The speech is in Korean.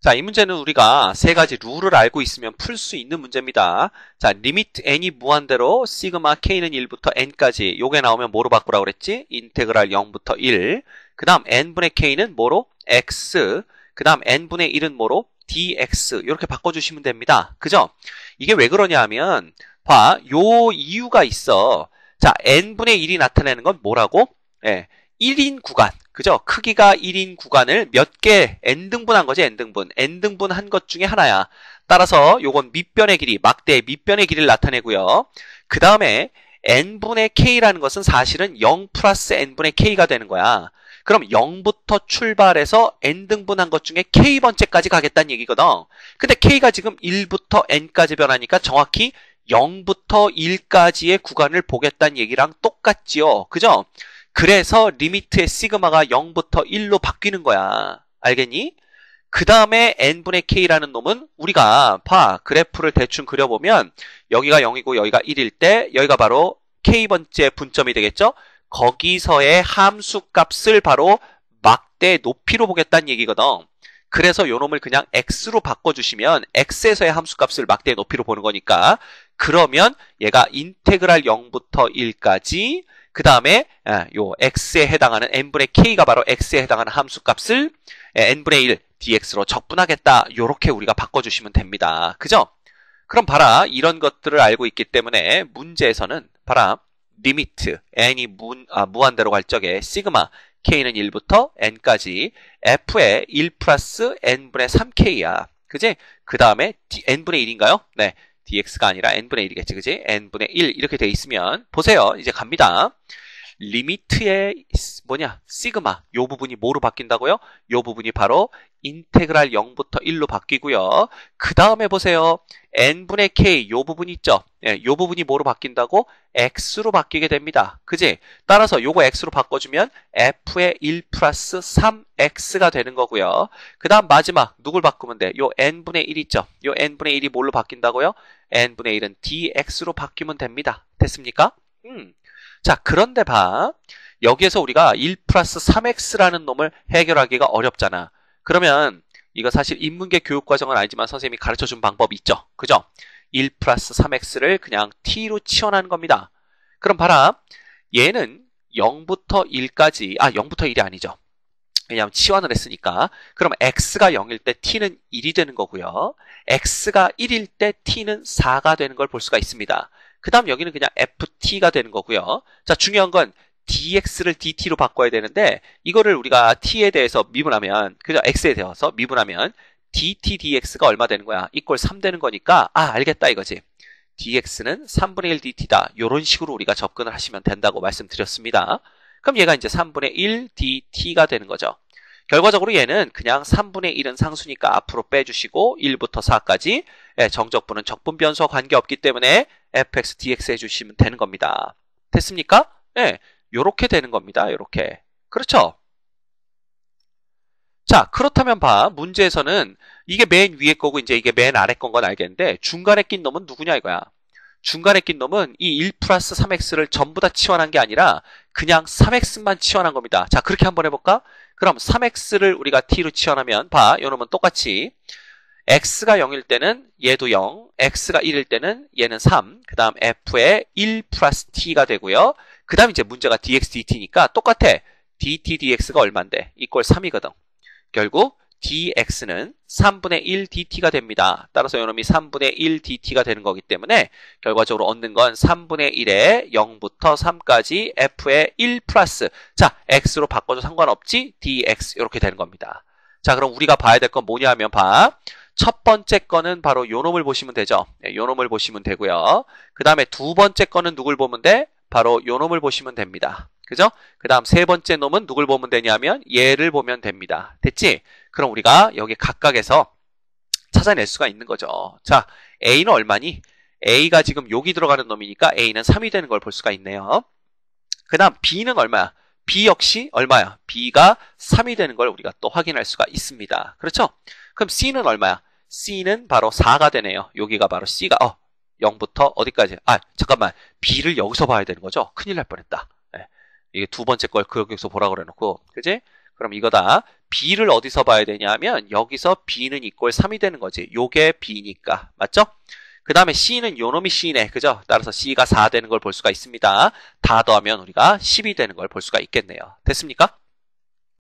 자, 이 문제는 우리가 세 가지 룰을 알고 있으면 풀 수 있는 문제입니다. 자, 리미트 n이 무한대로 시그마 k는 1부터 n까지 요게 나오면 뭐로 바꾸라고 그랬지? 인테그랄 0부터 1. 그 다음 n분의 k는 뭐로? x. 그 다음 n분의 1은 뭐로? dx. 이렇게 바꿔주시면 됩니다. 그죠? 이게 왜 그러냐 하면 봐, 요 이유가 있어. 자, n분의 1이 나타내는 건 뭐라고? 예, 1인 구간. 그죠? 크기가 1인 구간을 몇 개 n등분한 거지, n등분. n등분 한 것 중에 하나야. 따라서 요건 밑변의 길이, 막대의 밑변의 길이를 나타내고요. 그 다음에 n분의 k라는 것은 사실은 0 플러스 n분의 k가 되는 거야. 그럼 0부터 출발해서 n등분 한 것 중에 k번째까지 가겠다는 얘기거든. 근데 k가 지금 1부터 n까지 변하니까 정확히 0부터 1까지의 구간을 보겠다는 얘기랑 똑같지요. 그죠? 그래서 리미트의 시그마가 0부터 1로 바뀌는 거야. 알겠니? 그 다음에 n분의 k라는 놈은 우리가 봐, 그래프를 대충 그려보면 여기가 0이고 여기가 1일 때 여기가 바로 k번째 분점이 되겠죠? 거기서의 함수 값을 바로 막대 높이로 보겠다는 얘기거든. 그래서 요 놈을 그냥 x로 바꿔주시면 x에서의 함수 값을 막대 높이로 보는 거니까 그러면 얘가 인테그랄 0부터 1까지 그 다음에 요 x에 해당하는 n분의 k가 바로 x에 해당하는 함수값을 n분의 1 dx로 적분하겠다. 요렇게 우리가 바꿔주시면 됩니다. 그죠? 그럼 봐라. 이런 것들을 알고 있기 때문에 문제에서는 봐라. 리미트 n이 무한대로 갈 적에 시그마 k는 1부터 n까지 f의 1 플러스 n분의 3k야. 그지? 그 다음에 n분의 1인가요? 네. dx가 아니라 n분의 1이겠지, 그지? n분의 1 이렇게 돼 있으면 보세요. 이제 갑니다. 리미트의 시그마 요 부분이 뭐로 바뀐다고요? 요 부분이 바로 인테그랄 0부터 1로 바뀌고요. 그 다음에 보세요. n분의 k 요 부분 있죠? 예, 요 부분이 뭐로 바뀐다고? x로 바뀌게 됩니다. 그지? 따라서 요거 x로 바꿔주면 f의 1 플러스 3x가 되는 거고요. 그 다음 마지막 누굴 바꾸면 돼? 요 n분의 1 있죠? 요 n분의 1이 뭘로 바뀐다고요? n분의 1은 dx로 바뀌면 됩니다. 됐습니까? 자, 그런데 봐. 여기에서 우리가 1 플러스 3x라는 놈을 해결하기가 어렵잖아. 그러면 이거 사실 인문계 교육과정은 아니지만 선생님이 가르쳐준 방법이 있죠. 그죠? 1 플러스 3x를 그냥 t로 치환하는 겁니다. 그럼 봐라. 얘는 0부터 1까지 0부터 1이 아니죠. 왜냐하면 치환을 했으니까. 그럼 x가 0일 때 t는 1이 되는 거고요. x가 1일 때 t는 4가 되는 걸 볼 수가 있습니다. 그 다음 여기는 그냥 ft가 되는 거고요. 자, 중요한 건 dx를 dt로 바꿔야 되는데 이거를 우리가 t에 대해서 미분하면 그죠? x에 대해서 미분하면 dt dx가 얼마 되는 거야? 이꼴 3 되는 거니까 알겠다 이거지. dx는 3분의 1 dt다. 이런 식으로 우리가 접근을 하시면 된다고 말씀드렸습니다. 그럼 얘가 이제 3분의 1 dt가 되는 거죠. 결과적으로 얘는 그냥 3분의 1은 상수니까 앞으로 빼주시고 1부터 4까지 정적분은 적분 변수와 관계없기 때문에 fx dx 해주시면 되는 겁니다. 됐습니까? 네, 요렇게 되는 겁니다. 요렇게. 그렇죠? 자, 그렇다면 봐. 문제에서는 이게 맨 위에 거고 이제 이게 맨 아래 건 건 알겠는데 중간에 낀 놈은 누구냐 이거야. 중간에 낀 놈은 이 1 플러스 3x를 전부 다 치환한 게 아니라 그냥 3x만 치환한 겁니다. 자, 그렇게 한번 해볼까? 그럼 3x를 우리가 t로 치환하면 봐. 요 놈은 똑같이 x가 0일 때는 얘도 0, x가 1일 때는 얘는 3, 그 다음 f의 1 플러스 t가 되고요. 그 다음 이제 문제가 dx dt니까 똑같아. dt dx가 얼만데? 이꼴 3이거든. 결국 dx는 3분의 1 dt가 됩니다. 따라서 이놈이 3분의 1 dt가 되는 거기 때문에 결과적으로 얻는 건 3분의 1에 0부터 3까지 f의 1 플러스 자, x로 바꿔도 상관없지? dx 이렇게 되는 겁니다. 자, 그럼 우리가 봐야 될 건 뭐냐 하면 봐. 첫 번째 거는 바로 요 놈을 보시면 되죠. 요 놈을 보시면 되고요. 그 다음에 두 번째 거는 누굴 보면 돼? 바로 요 놈을 보시면 됩니다. 그죠? 그 다음 세 번째 놈은 누굴 보면 되냐면 얘를 보면 됩니다. 됐지? 그럼 우리가 여기 각각에서 찾아낼 수가 있는 거죠. 자, A는 얼마니? A가 지금 여기 들어가는 놈이니까 A는 3이 되는 걸 볼 수가 있네요. 그 다음 B는 얼마야? B 역시 얼마야? B가 3이 되는 걸 우리가 또 확인할 수가 있습니다. 그렇죠? 그럼 C는 얼마야? C는 바로 4가 되네요. 여기가 바로 C가 0부터 어디까지? 잠깐만. B를 여기서 봐야 되는 거죠? 큰일 날 뻔했다. 네. 이게 두 번째 걸 여기서 보라 그래 놓고 그지? 그럼 이거다. b를 어디서 봐야 되냐면 여기서 b는 이꼴 3이 되는 거지. 요게 b니까. 맞죠? 그 다음에 c는 요놈이 c네. 그죠? 따라서 c가 4 되는 걸 볼 수가 있습니다. 다 더하면 우리가 10이 되는 걸 볼 수가 있겠네요. 됐습니까?